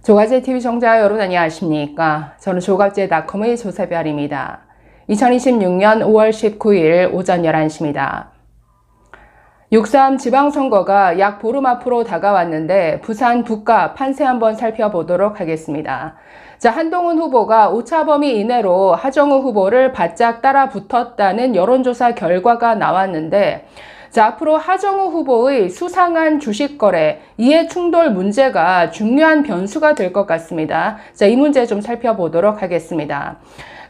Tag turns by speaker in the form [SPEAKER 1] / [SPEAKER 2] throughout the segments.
[SPEAKER 1] 조가제 TV 시청자 여러분 안녕하십니까? 저는 조가제닷컴의 조세별입니다. 2026년 5월 19일 오전 11시입니다. 6.3 지방선거가 약 보름 앞으로 다가왔는데 부산 북가 판세 한번 살펴보도록 하겠습니다. 자, 한동훈 후보가 오차범위 이내로 하정우 후보를 바짝 따라 붙었다는 여론조사 결과가 나왔는데 자, 앞으로 하정우 후보의 수상한 주식 거래, 이해 충돌 문제가 중요한 변수가 될 것 같습니다. 자, 이 문제 좀 살펴보도록 하겠습니다.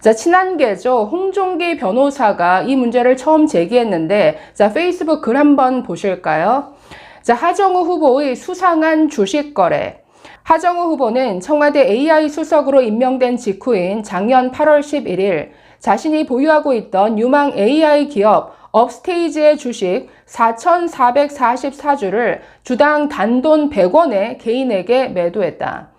[SPEAKER 1] 자, 친한계죠. 홍종기 변호사가 이 문제를 처음 제기했는데, 자, 페이스북 글 한번 보실까요? 자, 하정우 후보의 수상한 주식 거래. 하정우 후보는 청와대 AI 수석으로 임명된 직후인 작년 8월 11일 자신이 보유하고 있던 유망 AI 기업 업스테이지의 주식 4,444주를 주당 단돈 100원에 개인에게 매도했다.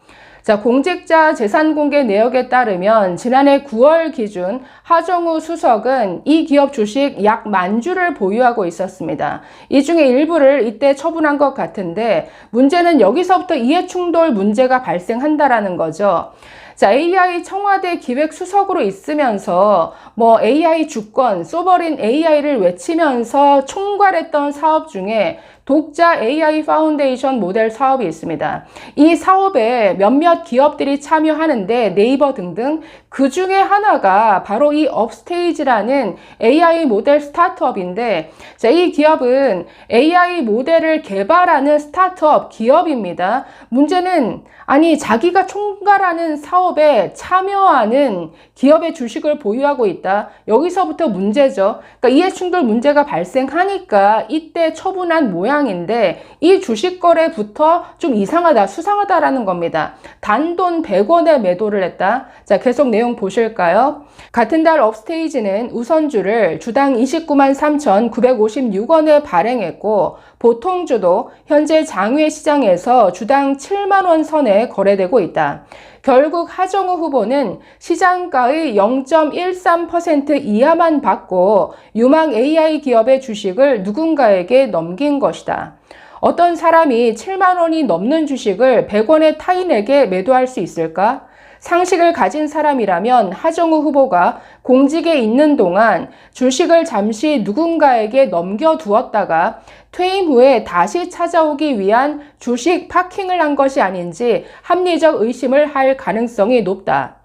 [SPEAKER 1] 자, 공직자 재산공개 내역에 따르면 지난해 9월 기준 하정우 수석은 이 기업 주식 약 10,000주를 보유하고 있었습니다. 이 중에 일부를 이때 처분한 것 같은데 문제는 여기서부터 이해충돌 문제가 발생한다라는 거죠. 자, AI 청와대 기획수석으로 있으면서 AI 주권, 소버린 AI를 외치면서 총괄했던 사업 중에 독자 AI 파운데이션 모델 사업이 있습니다. 이 사업에 몇몇 기업들이 참여하는데 네이버 등등 그 중에 하나가 바로 이 업스테이지라는 AI 모델 스타트업인데 자, 이 기업은 AI 모델을 개발하는 스타트업 기업입니다. 문제는 아니 자기가 총괄하는 사업에 참여하는 기업의 주식을 보유하고 있다. 여기서부터 문제죠. 그러니까 이해충돌 문제가 발생하니까 이때 처분한 모양인데 이 주식 거래부터 좀 이상하다, 수상하다라는 겁니다. 단돈 100원에 매도를 했다. 자, 계속 내용 보실까요? 같은 달 업스테이지는 우선주를 주당 29만 3,956원에 발행했고 보통주도 현재 장외 시장에서 주당 7만 원 선에 거래되고 있다. 결국 하정우 후보는 시장가의 0.13% 이하만 받고 유망 AI 기업의 주식을 누군가에게 넘긴 것이다. 어떤 사람이 7만 원이 넘는 주식을 100원에 타인에게 매도할 수 있을까? 상식을 가진 사람이라면 하정우 후보가 공직에 있는 동안 주식을 잠시 누군가에게 넘겨두었다가 퇴임 후에 다시 찾아오기 위한 주식 파킹을 한 것이 아닌지 합리적 의심을 할 가능성이 높다.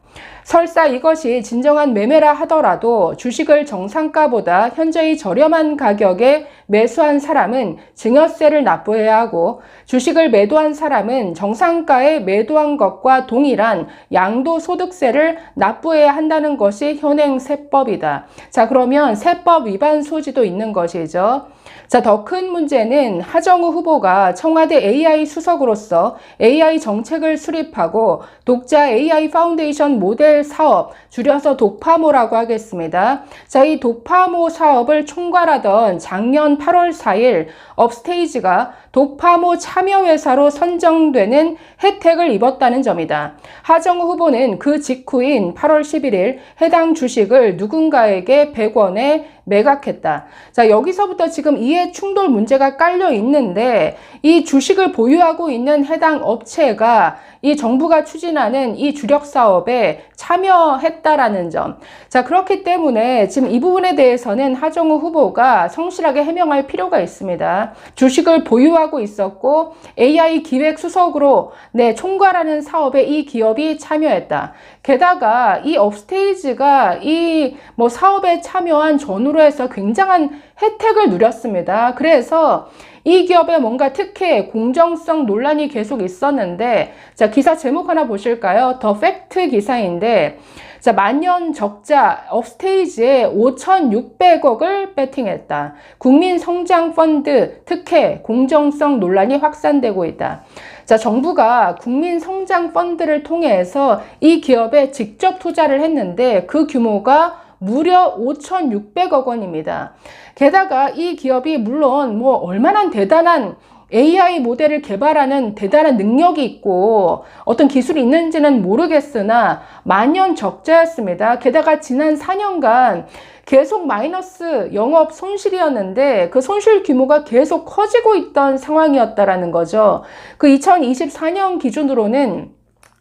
[SPEAKER 1] 설사 이것이 진정한 매매라 하더라도 주식을 정상가보다 현저히 저렴한 가격에 매수한 사람은 증여세를 납부해야 하고 주식을 매도한 사람은 정상가에 매도한 것과 동일한 양도소득세를 납부해야 한다는 것이 현행 세법이다. 자, 그러면 세법 위반 소지도 있는 것이죠. 자, 더 큰 문제는 하정우 후보가 청와대 AI 수석으로서 AI 정책을 수립하고 독자 AI 파운데이션 모델 사업, 줄여서 독파모라고 하겠습니다. 자, 이 독파모 사업을 총괄하던 작년 8월 4일 업스테이지가 독파모 참여회사로 선정되는 혜택을 입었다는 점이다. 하정우 후보는 그 직후인 8월 11일 해당 주식을 누군가에게 100원에 매각했다. 자, 여기서부터 지금 이해 충돌 문제가 깔려 있는데 이 주식을 보유하고 있는 해당 업체가 이 정부가 추진하는 이 주력 사업에 참여했다라는 점. 자, 그렇기 때문에 지금 이 부분에 대해서는 하정우 후보가 성실하게 해명할 필요가 있습니다. 주식을 보유하고 있었고 AI 기획 수석으로 총괄하는 사업에 이 기업이 참여했다. 게다가 이 업스테이지가 이 사업에 참여한 전후로 해서 굉장한 혜택을 누렸습니다. 그래서 이 기업의 뭔가 특혜, 공정성 논란이 계속 있었는데 자, 기사 제목 하나 보실까요? 더 팩트 기사인데 자, 만년 적자 업스테이지에 5,600억을 배팅했다. 국민성장펀드 특혜, 공정성 논란이 확산되고 있다. 자, 정부가 국민성장펀드를 통해서 이 기업에 직접 투자를 했는데 그 규모가 무려 5,600억 원입니다. 게다가 이 기업이 물론 얼마나 대단한 AI 모델을 개발하는 대단한 능력이 있고 어떤 기술이 있는지는 모르겠으나 만년 적자였습니다. 게다가 지난 4년간 계속 마이너스 영업 손실이었는데 그 손실 규모가 계속 커지고 있던 상황이었다라는 거죠. 그 2024년 기준으로는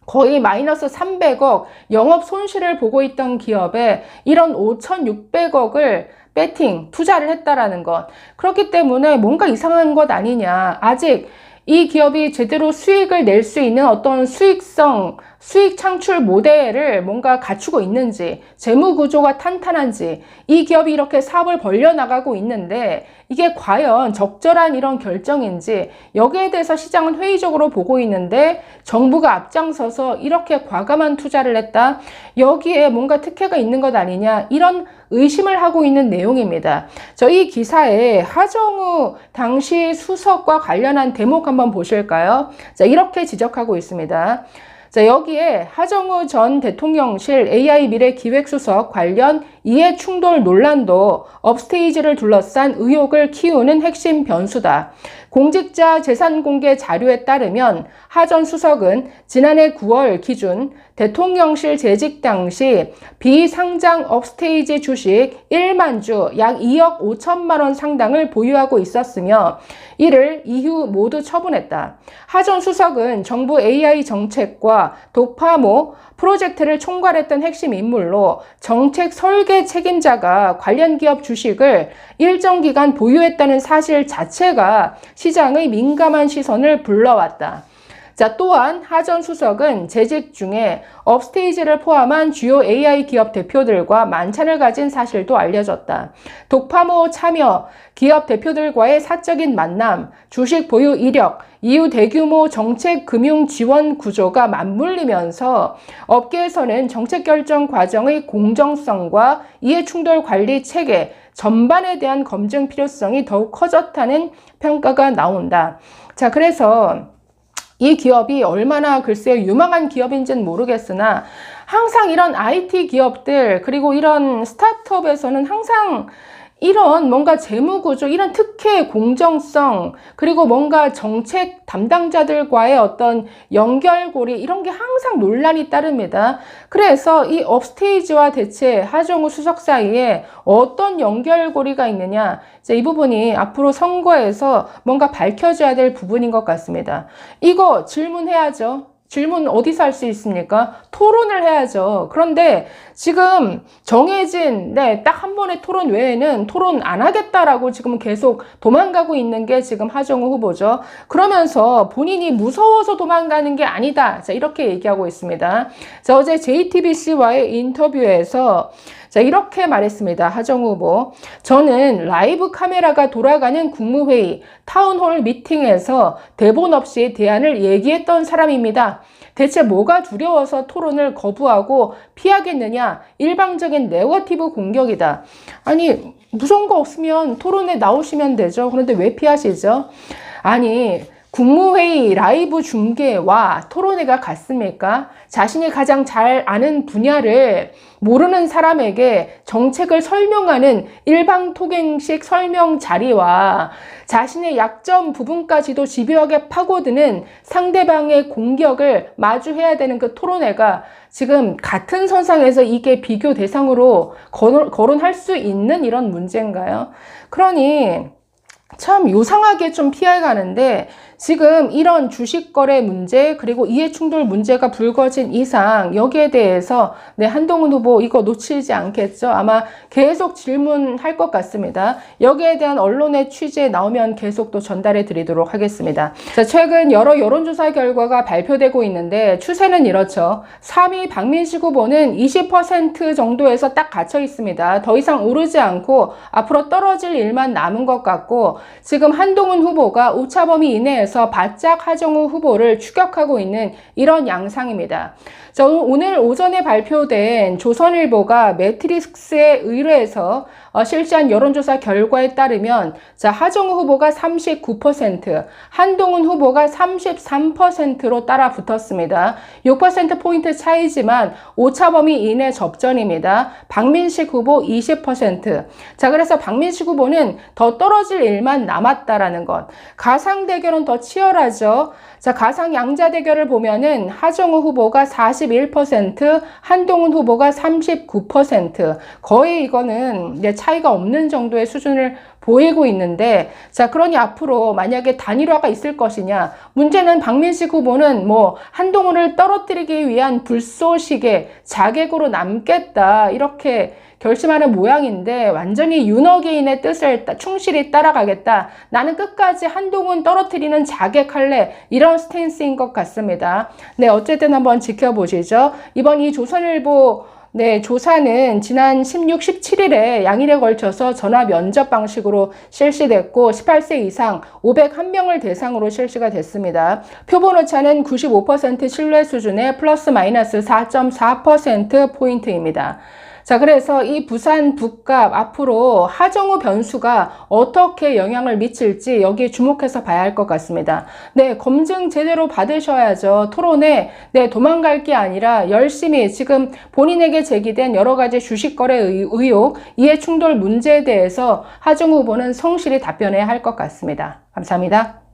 [SPEAKER 1] 거의 마이너스 300억 영업 손실을 보고 있던 기업에 이런 5,600억을 배팅, 투자를 했다라는 것. 그렇기 때문에 뭔가 이상한 것 아니냐. 아직 이 기업이 제대로 수익을 낼 수 있는 어떤 수익성, 수익 창출 모델을 뭔가 갖추고 있는지, 재무 구조가 탄탄한지, 이 기업이 이렇게 사업을 벌려나가고 있는데 이게 과연 적절한 이런 결정인지, 여기에 대해서 시장은 회의적으로 보고 있는데 정부가 앞장서서 이렇게 과감한 투자를 했다? 여기에 뭔가 특혜가 있는 것 아니냐, 이런 의심을 하고 있는 내용입니다. 저희 기사에 하정우 당시 수석과 관련한 대목 한번 보실까요? 자, 이렇게 지적하고 있습니다. 자, 여기에 하정우 전 대통령실 AI 미래 기획수석 관련 이해 충돌 논란도 업스테이지를 둘러싼 의혹을 키우는 핵심 변수다. 공직자 재산 공개 자료에 따르면 하 전 수석은 지난해 9월 기준 대통령실 재직 당시 비상장 업스테이지 주식 1만 주 약 2억 5천만 원 상당을 보유하고 있었으며 이를 이후 모두 처분했다. 하 전 수석은 정부 AI 정책과 도파모 프로젝트를 총괄했던 핵심 인물로 정책 설계 책임자가 관련 기업 주식을 일정 기간 보유했다는 사실 자체가 시장의 민감한 시선을 불러왔다. 자, 또한 하 전 수석은 재직 중에 업스테이지를 포함한 주요 AI 기업 대표들과 만찬을 가진 사실도 알려졌다. 독파모 참여, 기업 대표들과의 사적인 만남, 주식 보유 이력, 이후 대규모 정책 금융 지원 구조가 맞물리면서 업계에서는 정책 결정 과정의 공정성과 이해충돌 관리 체계 전반에 대한 검증 필요성이 더욱 커졌다는 평가가 나온다. 자, 그래서 이 기업이 얼마나 글쎄요 유망한 기업인지는 모르겠으나 항상 이런 IT 기업들 그리고 이런 스타트업에서는 항상 이런 뭔가 재무구조, 이런 특혜, 공정성, 그리고 뭔가 정책 담당자들과의 어떤 연결고리, 이런 게 항상 논란이 따릅니다. 그래서 이 업스테이지와 대체 하정우 수석 사이에 어떤 연결고리가 있느냐, 이제 이 부분이 앞으로 선거에서 뭔가 밝혀져야 될 부분인 것 같습니다. 이거 질문해야죠. 질문 어디서 할 수 있습니까? 토론을 해야죠. 그런데 지금 정해진 딱 한 번의 토론 외에는 토론 안 하겠다라고 지금 계속 도망가고 있는 게 지금 하정우 후보죠. 그러면서 본인이 무서워서 도망가는 게 아니다. 자, 이렇게 얘기하고 있습니다. 자, 어제 JTBC와의 인터뷰에서 자, 이렇게 말했습니다. 하정우 후보. 저는 라이브 카메라가 돌아가는 국무회의, 타운홀 미팅에서 대본 없이 대안을 얘기했던 사람입니다. 대체 뭐가 두려워서 토론을 거부하고 피하겠느냐? 일방적인 네거티브 공격이다. 아니, 무서운 거 없으면 토론에 나오시면 되죠. 그런데 왜 피하시죠? 아니, 국무회의 라이브 중계와 토론회가 같습니까? 자신이 가장 잘 아는 분야를 모르는 사람에게 정책을 설명하는 일방통행식 설명 자리와 자신의 약점 부분까지도 집요하게 파고드는 상대방의 공격을 마주해야 되는 그 토론회가 지금 같은 선상에서 이게 비교 대상으로 거론할 수 있는 이런 문제인가요? 그러니 참 요상하게 좀 피해가는데 지금 이런 주식 거래 문제 그리고 이해충돌 문제가 불거진 이상 여기에 대해서 한동훈 후보 이거 놓치지 않겠죠. 아마 계속 질문할 것 같습니다. 여기에 대한 언론의 취재 나오면 계속 또 전달해 드리도록 하겠습니다. 자, 최근 여러 여론조사 결과가 발표되고 있는데 추세는 이렇죠. 3위 박민식 후보는 20% 정도에서 딱 갇혀 있습니다. 더 이상 오르지 않고 앞으로 떨어질 일만 남은 것 같고 지금 한동훈 후보가 오차범위 이내에서 바짝 하정우 후보를 추격하고 있는 이런 양상입니다. 자, 오늘 오전에 발표된 조선일보가 매트릭스에 의뢰해서 실시한 여론조사 결과에 따르면 자, 하정우 후보가 39%, 한동훈 후보가 33%로 따라 붙었습니다. 6%포인트 차이지만 오차범위 이내 접전입니다. 박민식 후보 20%. 자, 그래서 박민식 후보는 더 떨어질 일만 남았다라는 것. 가상 대결은 더 치열하죠. 자, 가상 양자 대결을 보면은 하정우 후보가 41%, 한동훈 후보가 39%. 거의 이거는 차이가 없는 정도의 수준을 보이고 있는데, 자, 그러니 앞으로 만약에 단일화가 있을 것이냐, 문제는 박민식 후보는 뭐 한동훈을 떨어뜨리기 위한 불쏘시개 자객으로 남겠다 이렇게 결심하는 모양인데, 완전히 윤호개인의 뜻을 충실히 따라가겠다, 나는 끝까지 한동훈 떨어뜨리는 자객할래, 이런 스탠스인 것 같습니다. 네, 어쨌든 한번 지켜보시죠. 이번 이 조선일보 조사는 지난 16, 17일에 양일에 걸쳐서 전화 면접 방식으로 실시됐고 18세 이상 501명을 대상으로 실시가 됐습니다. 표본 오차는 95% 신뢰 수준의 플러스 마이너스 4.4%포인트입니다. 자, 그래서 이 부산 북갑 앞으로 하정우 변수가 어떻게 영향을 미칠지 여기에 주목해서 봐야 할 것 같습니다. 네, 검증 제대로 받으셔야죠. 토론에 도망갈 게 아니라 열심히 지금 본인에게 제기된 여러 가지 주식 거래 의혹, 이해 충돌 문제에 대해서 하정우 후보는 성실히 답변해야 할 것 같습니다. 감사합니다.